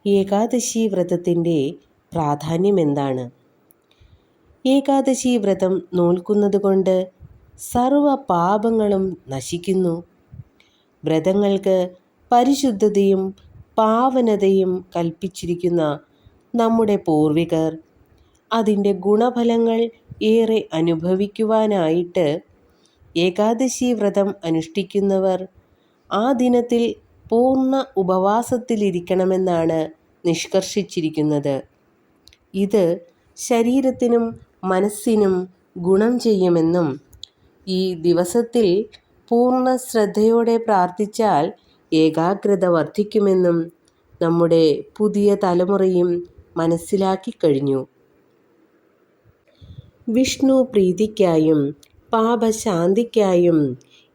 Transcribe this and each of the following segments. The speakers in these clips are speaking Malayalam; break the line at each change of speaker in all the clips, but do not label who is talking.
ഏകാദശി വ്രതത്തിൻ്റെ പ്രാധാന്യം എന്താണ്? ഏകാദശി വ്രതം നോൽക്കുന്നത് കൊണ്ട് സർവ പാപങ്ങളും നശിക്കുന്നു. വ്രതങ്ങൾക്ക് പരിശുദ്ധതയും പാവനതയും കൽപ്പിച്ചിരിക്കുന്ന നമ്മുടെ പൂർവികർ അതിൻ്റെ ഗുണഫലങ്ങൾ ഏറെ അനുഭവിക്കുവാനായിട്ട് ഏകാദശി വ്രതം അനുഷ്ഠിക്കുന്നവർ ആ ദിനത്തിൽ പൂർണ്ണ ഉപവാസത്തിലിരിക്കണമെന്നാണ് നിഷ്കർഷിച്ചിരിക്കുന്നത്. ഇത് ശരീരത്തിനും മനസ്സിനും ഗുണം ചെയ്യുമെന്നും ഈ ദിവസത്തിൽ പൂർണ്ണ ശ്രദ്ധയോടെ പ്രാർത്ഥിച്ചാൽ ഏകാഗ്രത വർദ്ധിക്കുമെന്നും നമ്മുടെ പുതിയ തലമുറയും മനസ്സിലാക്കി കഴിഞ്ഞു. വിഷ്ണു പ്രീതിക്കായും പാപശാന്തിക്കായും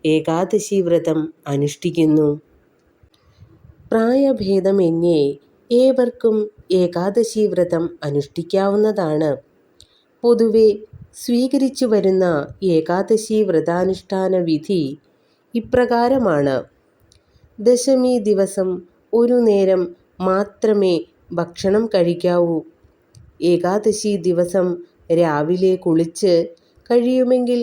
ഏകാദശി വ്രതം അനുഷ്ഠിക്കുന്നു. പ്രായഭേദമന്യേ ഏവർക്കും ഏകാദശി വ്രതം അനുഷ്ഠിക്കാവുന്നതാണ്. പൊതുവെ സ്വീകരിച്ചു വരുന്ന ഏകാദശി വ്രതാനുഷ്ഠാന വിധി ഇപ്രകാരമാണ്. ദശമി ദിവസം ഒരു നേരം മാത്രമേ ഭക്ഷണം കഴിക്കാവൂ. ഏകാദശി ദിവസം രാവിലെ കുളിച്ച് കഴിയുമെങ്കിൽ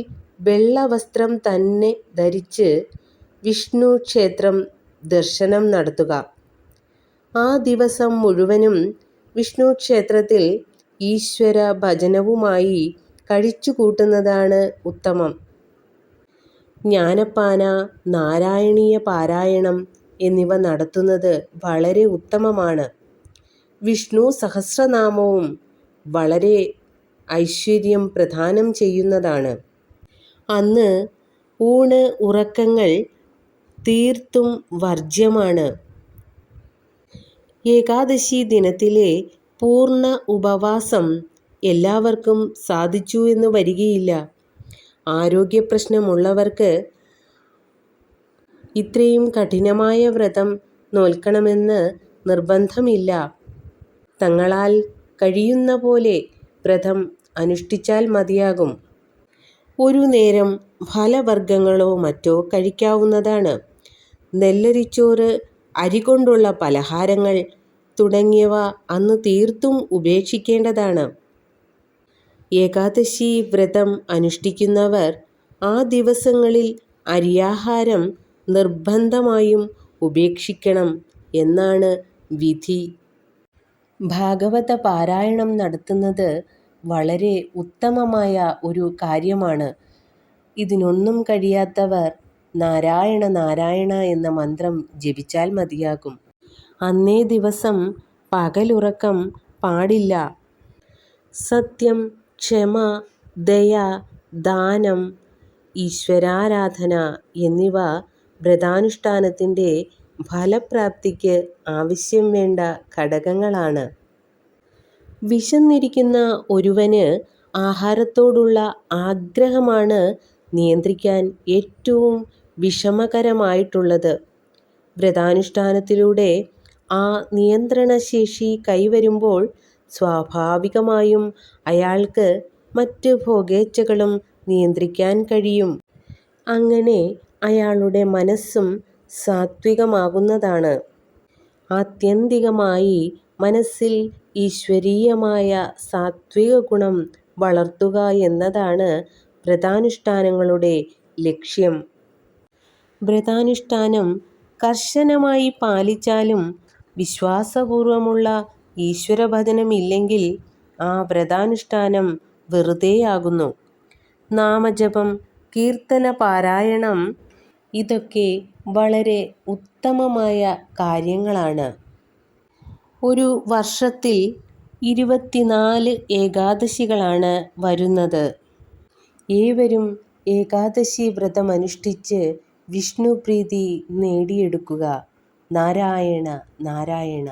വെള്ള വസ്ത്രം തന്നെ ധരിച്ച് വിഷ്ണു ക്ഷേത്രം ദർശനം നടത്തുക. ആ ദിവസം മുഴുവനും വിഷ്ണു ക്ഷേത്രത്തിൽ ഈശ്വര ഭജനവുമായി കഴിച്ചുകൂട്ടുന്നതാണ് ഉത്തമം. ജ്ഞാനപ്പാന, നാരായണീയ പാരായണം എന്നിവ നടത്തുന്നത് വളരെ ഉത്തമമാണ്. വിഷ്ണു സഹസ്രനാമവും വളരെ ഐശ്വര്യം പ്രദാനം ചെയ്യുന്നതാണ്. അന്ന് ഊണ് ഉറക്കങ്ങൾ തീർത്തും വർജ്യമാണ്. ഏകാദശി ദിനത്തിലെ പൂർണ്ണ ഉപവാസം എല്ലാവർക്കും സാധിച്ചു എന്ന് വരികയില്ല. ആരോഗ്യപ്രശ്നമുള്ളവർക്ക് ഇത്രയും കഠിനമായ വ്രതം നോൽക്കണമെന്ന് നിർബന്ധമില്ല. തങ്ങളാൽ കഴിയുന്ന പോലെ വ്രതം അനുഷ്ഠിച്ചാൽ മതിയാകും. ഒരു നേരം ഫലവർഗ്ഗങ്ങളോ മറ്റോ കഴിക്കാവുന്നതാണ്. നെല്ലരിച്ചോറ്, അരി കൊണ്ടുള്ള പലഹാരങ്ങൾ തുടങ്ങിയവ അന്ന് തീർത്തും ഉപേക്ഷിക്കേണ്ടതാണ്. ഏകാദശി വ്രതം അനുഷ്ഠിക്കുന്നവർ ആ ദിവസങ്ങളിൽ അരിയാഹാരം നിർബന്ധമായും ഉപേക്ഷിക്കണം എന്നാണ് വിധി. ഭാഗവത പാരായണം നടത്തുന്നത് വളരെ ഉത്തമമായ ഒരു കാര്യമാണ്. ഇതിനൊന്നും കഴിയാത്തവർ നാരായണ നാരായണ എന്ന മന്ത്രം ജപിച്ചാൽ മതിയാകും. അന്നേ ദിവസം പകലുറക്കം പാടില്ല. സത്യം, ക്ഷമ, ദയ, ദാനം, ഈശ്വരാരാധന എന്നിവ വ്രതാനുഷ്ഠാനത്തിൻ്റെ ഫലപ്രാപ്തിക്ക് ആവശ്യം വേണ്ട ഘടകങ്ങളാണ്. വിശന്നിരിക്കുന്ന ഒരുവന് ആഹാരത്തോടുള്ള ആഗ്രഹമാണ് നിയന്ത്രിക്കാൻ ഏറ്റവും വിഷമകരമായിട്ടുള്ളത്. വ്രതാനുഷ്ഠാനത്തിലൂടെ ആ നിയന്ത്രണശേഷി കൈവരുമ്പോൾ സ്വാഭാവികമായും അയാൾക്ക് മറ്റ് ഭോഗേച്ഛകളും നിയന്ത്രിക്കാൻ കഴിയും. അങ്ങനെ അയാളുടെ മനസ്സും സാത്വികമാകുന്നതാണ്. ആത്യന്തികമായി മനസ്സിൽ ഈശ്വരീയമായ സാത്വിക ഗുണം വളർത്തുക എന്നതാണ് വ്രതാനുഷ്ഠാനങ്ങളുടെ ലക്ഷ്യം. വ്രതാനുഷ്ഠാനം കർശനമായി പാലിച്ചാലും വിശ്വാസപൂർവമുള്ള ഈശ്വരഭജനമില്ലെങ്കിൽ ആ വ്രതാനുഷ്ഠാനം വെറുതെയാകുന്നു. നാമജപം, കീർത്തന പാരായണം ഇതൊക്കെ വളരെ ഉത്തമമായ കാര്യങ്ങളാണ്. ഒരു വർഷത്തിൽ 24 ഏകാദശികളാണ് വരുന്നത്. ഏവരും ഏകാദശി വ്രതമനുഷ്ഠിച്ച് വിഷ്ണു പ്രീതി നേടിയെടുക്കുക. നാരായണ നാരായണ.